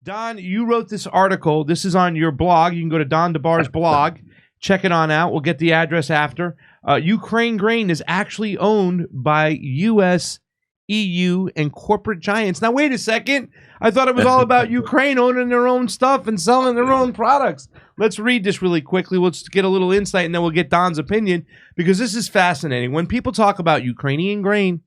Don, you wrote this article. This is on your blog. You can go to Don DeBar's blog. Check it on out. We'll get the address after. Ukraine grain is actually owned by U.S., EU, and corporate giants. Now, wait a second. I thought it was all about Ukraine owning their own stuff and selling their own products. Let's read this really quickly. Let's get a little insight, and then we'll get Don's opinion, because this is fascinating. When people talk about Ukrainian grain,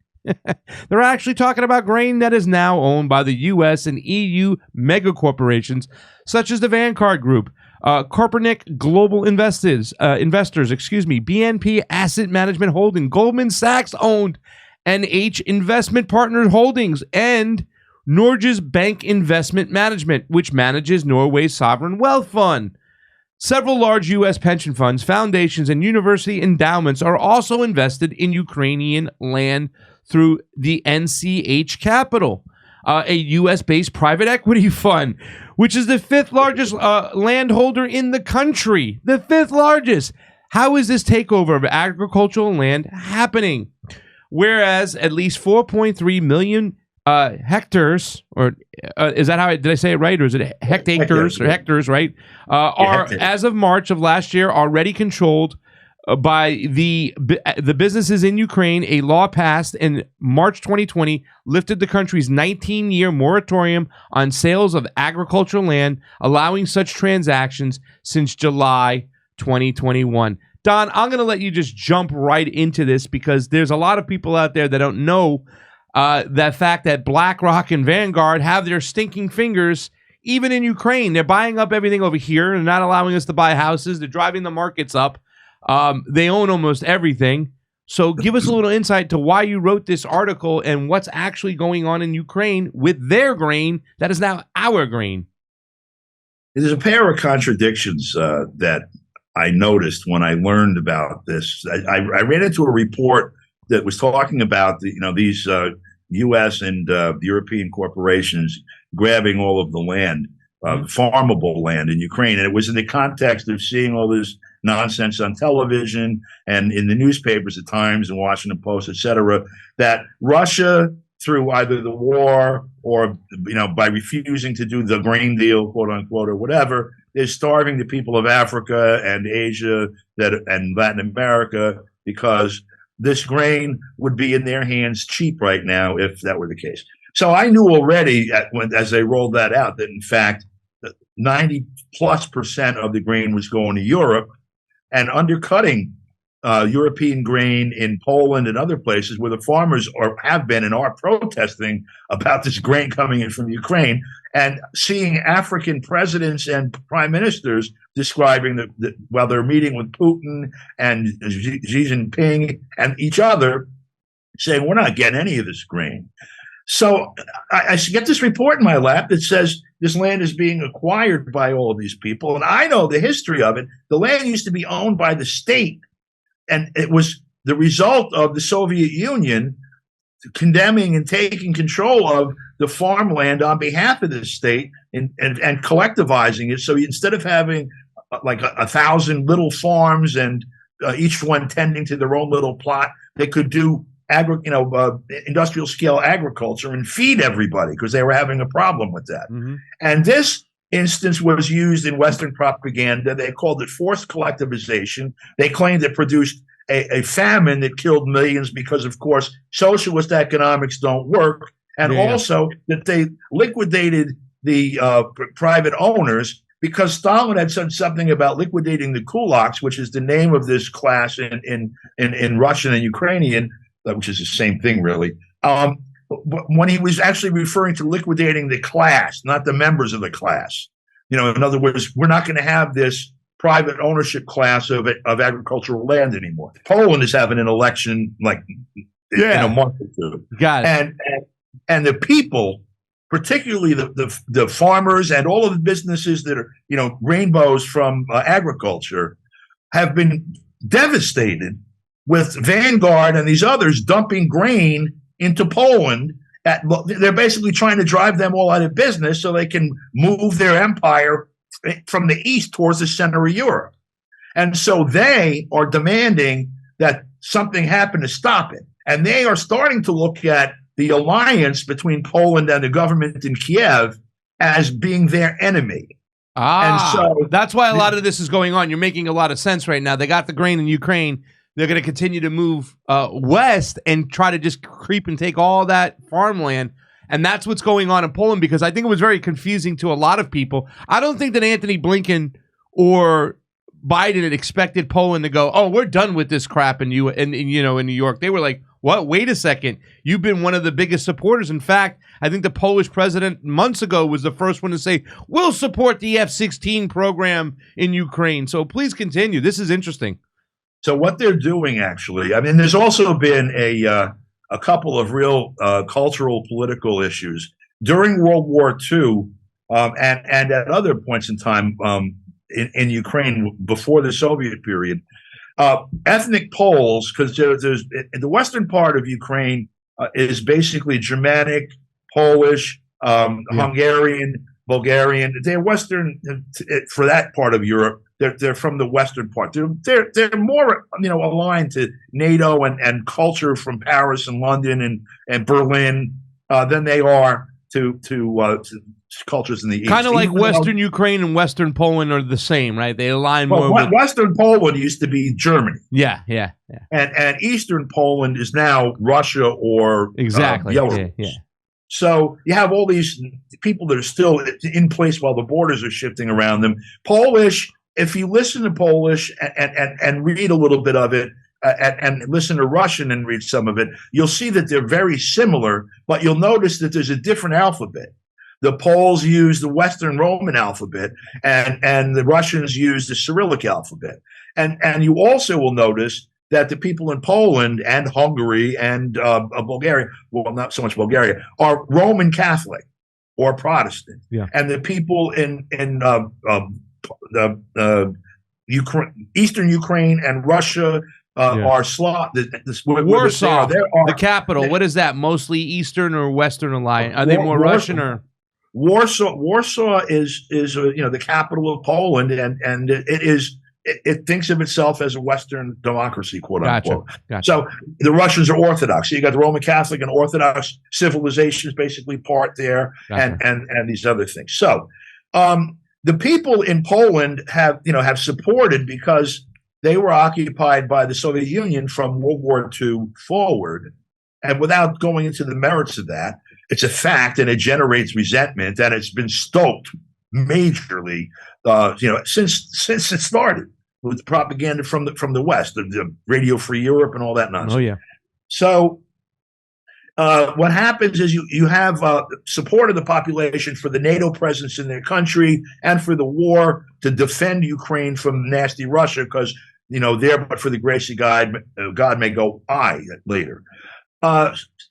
they're actually talking about grain that is now owned by the U.S. and EU megacorporations, such as the Vanguard Group, Kopernik Global Investors, BNP Asset Management Holding, Goldman Sachs owned NH Investment Partners Holdings, and Norges Bank Investment Management, which manages Norway's sovereign wealth fund. Several large U.S. pension funds, foundations, and university endowments are also invested in Ukrainian land through the NCH Capital, a U.S.-based private equity fund, which is the fifth largest landholder in the country. The fifth largest. How is this takeover of agricultural land happening? Whereas at least 4.3 million hectares, or is that how did I say it right, or is it hectares or hectares, right? Are as of March of last year already controlled by the businesses in Ukraine. A law passed in March 2020 lifted the country's 19-year moratorium on sales of agricultural land, allowing such transactions since July 2021. Don, I'm going to let you just jump right into this, because there's a lot of people out there that don't know that fact that Blackrock and Vanguard have their stinking fingers even in Ukraine. They're buying up everything over here and not allowing us to buy houses. They're driving the markets up. They own almost everything. So give us a little insight to why you wrote this article and what's actually going on in Ukraine with their grain that is now our grain. There's a pair of contradictions that I noticed when I learned about this. I ran into a report that was talking about these U.S. and European corporations grabbing all of the land, farmable land in Ukraine. And it was in the context of seeing all this nonsense on television and in the newspapers at times, and Washington Post, et cetera, that Russia, through either the war or by refusing to do the grain deal, quote unquote, or whatever, is starving the people of Africa and Asia and Latin America, because this grain would be in their hands cheap right now if that were the case. So I knew already as they rolled that out that, in fact, 90+% of the grain was going to Europe and undercutting European grain in Poland and other places where the farmers have been and are protesting about this grain coming in from Ukraine, and seeing African presidents and prime ministers describing while they're meeting with Putin and Xi Jinping and each other, saying, we're not getting any of this grain. So I get this report in my lap that says this land is being acquired by all of these people. And I know the history of it. The land used to be owned by the state, and it was the result of the Soviet Union condemning and taking control of the farmland on behalf of the state and collectivizing it. So instead of having like 1,000 little farms and each one tending to their own little plot, they could do industrial scale agriculture and feed everybody, because they were having a problem with that. Mm-hmm. And this instance was used in Western propaganda. They called it forced collectivization. They claimed it produced a famine that killed millions because, of course, socialist economics don't work. And also that they liquidated the private owners, because Stalin had said something about liquidating the kulaks, which is the name of this class in Russian and Ukrainian, which is the same thing, really. But when he was actually referring to liquidating the class, not the members of the class. In other words, we're not going to have this private ownership class of agricultural land anymore. Poland is having an election in a month or two. Got it. And the people, particularly the farmers and all of the businesses that are, rainbows from agriculture, have been devastated with Vanguard and these others dumping grain into Poland. They're basically trying to drive them all out of business so they can move their empire from the east towards the center of Europe. And so they are demanding that something happen to stop it. And they are starting to look at the alliance between Poland and the government in Kiev as being their enemy. And so that's why a lot of this is going on. You're making a lot of sense right now. They got the grain in Ukraine. They're going to continue to move west and try to just creep and take all that farmland. And that's what's going on in Poland, because I think it was very confusing to a lot of people. I don't think that Anthony Blinken or Biden had expected Poland to go, oh, we're done with this crap in New York. They were like, what? Wait a second. You've been one of the biggest supporters. In fact, I think the Polish president months ago was the first one to say, we'll support the F-16 program in Ukraine. So please continue. This is interesting. So what they're doing, actually, I mean, there's also been a couple of real cultural political issues during World War II and at other points in time in Ukraine before the Soviet period. Ethnic Poles, because there's the western part of Ukraine is basically Germanic, Polish, Hungarian, Bulgarian. They're Western for that part of Europe. They're from the western part. They're more aligned to NATO and culture from Paris and London and Berlin than they are to cultures in the East. Kind of like Western Ukraine and Western Poland are the same, right? They align more with... Western Poland used to be Germany. Yeah. And Eastern Poland is now Russia or Belarus. Yeah. So you have all these people that are still in place while the borders are shifting around them. Polish, if you listen to Polish and read a little bit of it, and listen to Russian and read some of it, you'll see that they're very similar, but you'll notice that there's a different alphabet. The Poles use the Western Roman alphabet, and the Russians use the Cyrillic alphabet. And you also will notice that the people in Poland and Hungary and Bulgaria, well, not so much Bulgaria, are Roman Catholic or Protestant. Yeah. And the people in Eastern Ukraine and Russia are Slav. Warsaw, the capital. What is that? Mostly Eastern or Western alliance? Are they more Russian or? Warsaw is the capital of Poland, and it thinks of itself as a Western democracy, quote unquote. Gotcha. So the Russians are Orthodox. So you got the Roman Catholic and Orthodox civilizations basically part there, and these other things. So the people in Poland have supported, because they were occupied by the Soviet Union from World War II forward, and without going into the merits of that, it's a fact, and it generates resentment, and it's been stoked majorly, since it started with propaganda from the West, the Radio Free Europe and all that nonsense. Oh yeah. So what happens is you have support of the population for the NATO presence in their country and for the war to defend Ukraine from nasty Russia, because there, but for the grace of God may go I later.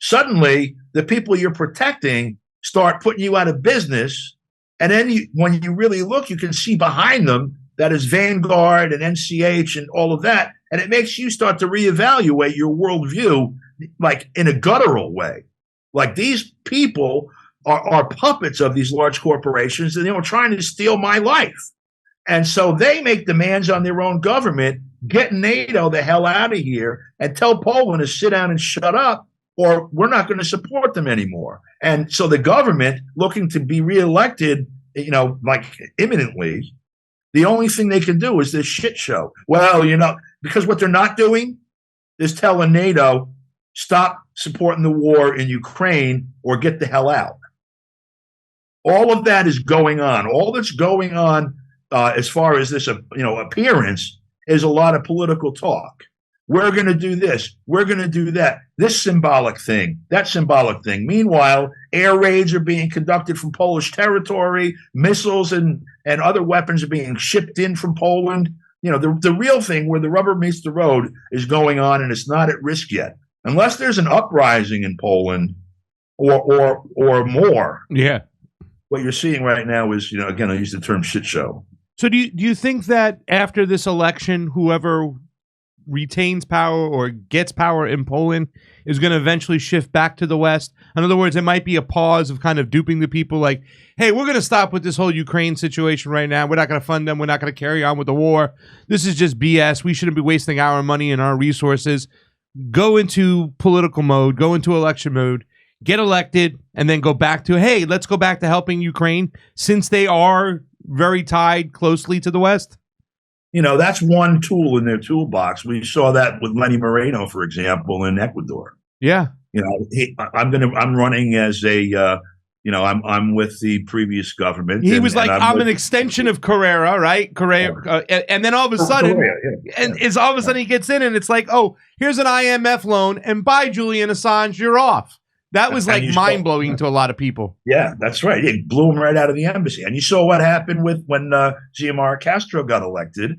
Suddenly, the people you're protecting start putting you out of business, and then when you really look, you can see behind them that is Vanguard and NCH and all of that, and it makes you start to reevaluate your worldview, like in a guttural way. Like, these people are puppets of these large corporations, and trying to steal my life. And so they make demands on their own government, get NATO the hell out of here, and tell Poland to sit down and shut up, or we're not going to support them anymore. And so the government, looking to be reelected, like imminently, the only thing they can do is this shit show. Well, because what they're not doing is telling NATO, stop supporting the war in Ukraine or get the hell out. All of that is going on. All that's going on as far as this, appearance, is a lot of political talk. We're going to do this. We're going to do that. This symbolic thing, that symbolic thing. Meanwhile, air raids are being conducted from Polish territory. Missiles and other weapons are being shipped in from Poland. The real thing, where the rubber meets the road, is going on, and it's not at risk yet. Unless there's an uprising in Poland or more. Yeah. What you're seeing right now is, again, I use the term shit show. So do you think that after this election, whoever retains power or gets power in Poland is going to eventually shift back to the West? In other words, it might be a pause of kind of duping the people, like, hey, we're going to stop with this whole Ukraine situation right now. We're not going to fund them. We're not going to carry on with the war. This is just BS. We shouldn't be wasting our money and our resources. Go into political mode, go into election mode, get elected, and then go back to, hey, let's go back to helping Ukraine since they are very tied closely to the West? That's one tool in their toolbox. We saw that with Lenny Moreno, for example, in Ecuador. Yeah. I'm running as a, I'm with the previous government. He was like, I'm an extension of Carrera, right? Carrera, and then all of a sudden, all of a sudden he gets in, and it's like, oh, here's an IMF loan, and bye, Julian Assange, you're off. That was like mind blowing to a lot of people. Yeah, that's right. It blew him right out of the embassy. And you saw what happened when Xiomara Castro got elected.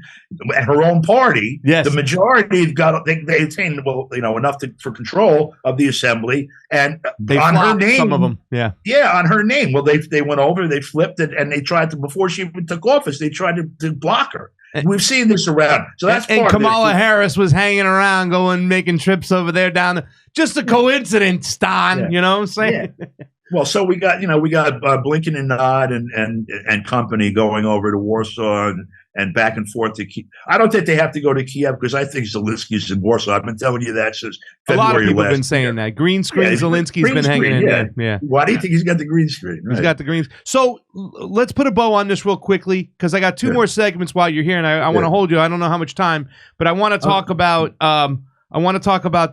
Her own party, the majority they attained enough for control of the assembly, and they on her name, some of them, on her name. Well, they went over, they flipped it, and they tried to, before she even took office, they tried to block her. We've seen this around. So that's and Kamala Harris was hanging around, making trips over there down. Just a coincidence, Don. You know what I'm saying? Yeah. Well, so we got Blinken and Nod and company going over to Warsaw and back and forth to Kiev. I don't think they have to go to Kiev because I think Zelensky's in Warsaw. I've been telling you that since February. A lot of people have been saying that. Green screen, Zelensky's been hanging in there. Yeah. Why do you think he's got the green screen? Right. He's got the green. So let's put a bow on this real quickly because I got two more segments while you're here, and I want to hold you. I don't know how much time, but I want to talk about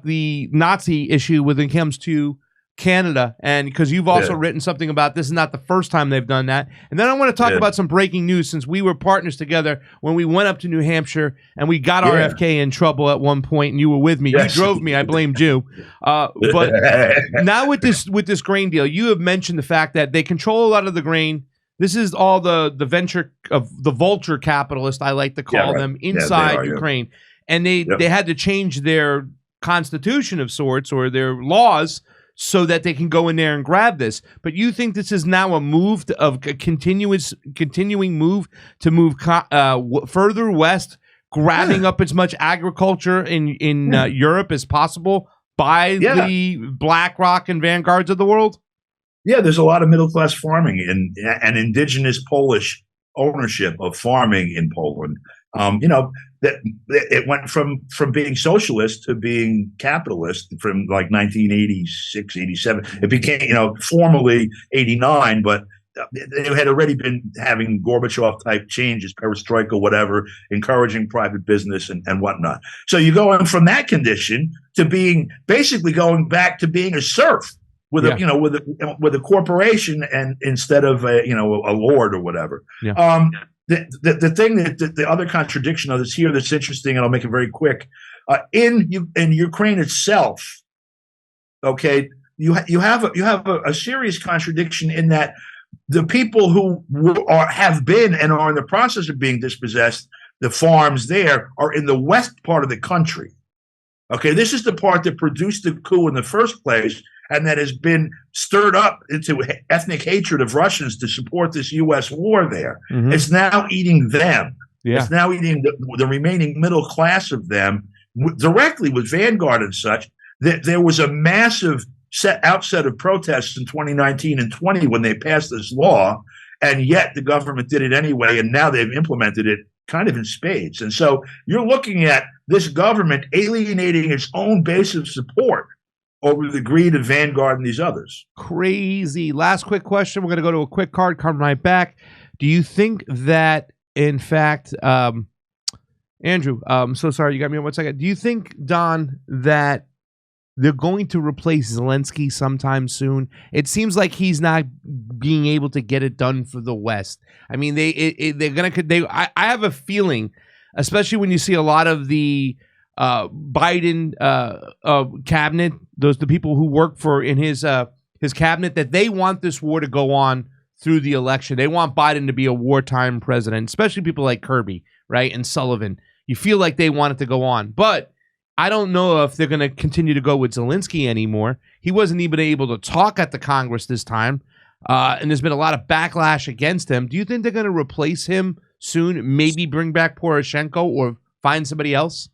the Nazi issue when it comes to Canada, and because you've also written something about this is not the first time they've done that. And then I want to talk about some breaking news, since we were partners together when we went up to New Hampshire and we got RFK in trouble at one point, and you were with me. You drove me. I blamed you. But now with this grain deal, you have mentioned the fact that they control a lot of the grain. This is all the venture of the vulture capitalists, I like to call them, inside Ukraine. And they had to change their constitution of sorts, or their laws, so that they can go in there and grab this. But you think this is now a move of a continuing move to move further west, grabbing up as much agriculture in Europe as possible by the Blackrock and Vanguards of the world? Yeah, there's a lot of middle-class farming and indigenous Polish ownership of farming in Poland. That it went from being socialist to being capitalist from like 1986, 87. It became, formally 89, but they had already been having Gorbachev type changes, perestroika, whatever, encouraging private business and whatnot. So you're going from that condition to basically going back to being a serf with a corporation, and instead of a lord or whatever. The thing the other contradiction of this here that's interesting, and I'll make it very quick, in Ukraine itself, you have a serious contradiction in that the people who have been and are in the process of being dispossessed, the farms there, are in the west part of the country. Okay, this is the part that produced the coup in the first place, and that has been stirred up into ethnic hatred of Russians to support this U.S. war there. Mm-hmm. It's now eating them. Yeah. It's now eating the remaining middle class of them directly with Vanguard and such. There was a massive outset of protests in 2019 and 20 when they passed this law, and yet the government did it anyway, and now they've implemented it kind of in spades. And so you're looking at this government alienating its own base of support over the greed of Vanguard and these others. Crazy. Last quick question. We're going to go to a quick card, come right back. Do you think that, in fact, Andrew, I'm so sorry, you got me on 1 second. Do you think, Don, that they're going to replace Zelensky sometime soon? It seems like he's not being able to get it done for the West. I mean, they're going to. I have a feeling, especially when you see a lot of the Biden cabinet, the people who work in his cabinet, that they want this war to go on through the election. They want Biden to be a wartime president, especially people like Kirby, right, and Sullivan. You feel like they want it to go on, but I don't know if they're going to continue to go with Zelensky anymore. He wasn't even able to talk at the Congress this time, and there's been a lot of backlash against him. Do you think they're going to replace him soon? Maybe bring back Poroshenko or find somebody else?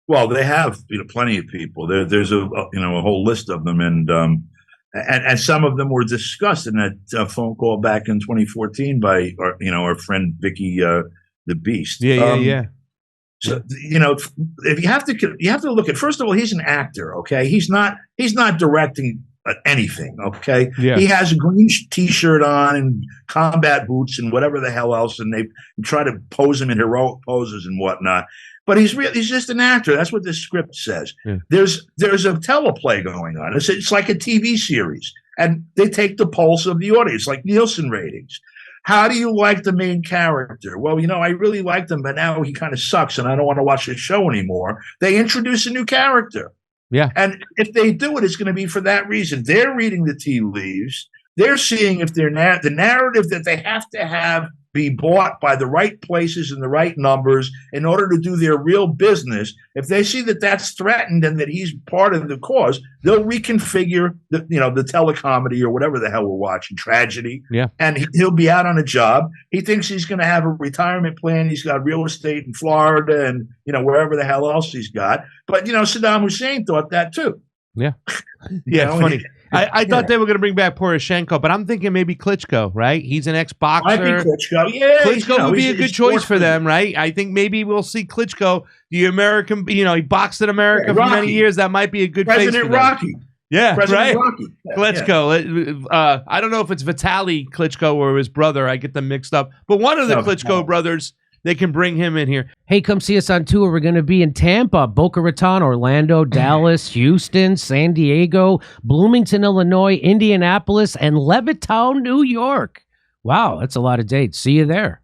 Well, they have plenty of people. There's a whole list of them, and some of them were discussed in that phone call back in 2014 by our friend Vicky the Beast. Yeah. So if you have to look at, first of all, he's an actor. Okay, he's not directing anything. Okay, Yeah. he has a green T-shirt on and combat boots and whatever the hell else, and they try to pose him in heroic poses and whatnot. But he's just an actor. That's what the script says. Yeah. There's a teleplay going on. It's like a TV series, and they take the pulse of the audience, like Nielsen ratings. How do you like the main character? Well, I really liked him, but now he kind of sucks, and I don't want to watch his show anymore. They introduce a new character. Yeah. And if they do it, it's going to be for that reason. They're reading the tea leaves. They're seeing if the narrative that they have to have be bought by the right places and the right numbers in order to do their real business. If they see that that's threatened and that he's part of the cause, they'll reconfigure the telecomedy or whatever the hell we're watching, tragedy. Yeah. And he'll be out on a job. He thinks he's going to have a retirement plan. He's got real estate in Florida and, wherever the hell else he's got. But, Saddam Hussein thought that too. Yeah. Yeah, it's funny. I thought they were going to bring back Poroshenko, but I'm thinking maybe Klitschko, right? He's an ex-boxer. I think Klitschko, yeah. Klitschko would be a good choice for them, right? I think maybe we'll see Klitschko, the American, he boxed in America for many years. That might be a good face for them. Rocky. Yeah, President right? Rocky. Yeah, Klitschko. I don't know if it's Vitaly Klitschko or his brother. I get them mixed up. But one of the Klitschko brothers, they can bring him in here. Hey, come see us on tour. We're going to be in Tampa, Boca Raton, Orlando, Dallas, Houston, San Diego, Bloomington, Illinois, Indianapolis, and Levittown, New York. Wow, that's a lot of dates. See you there.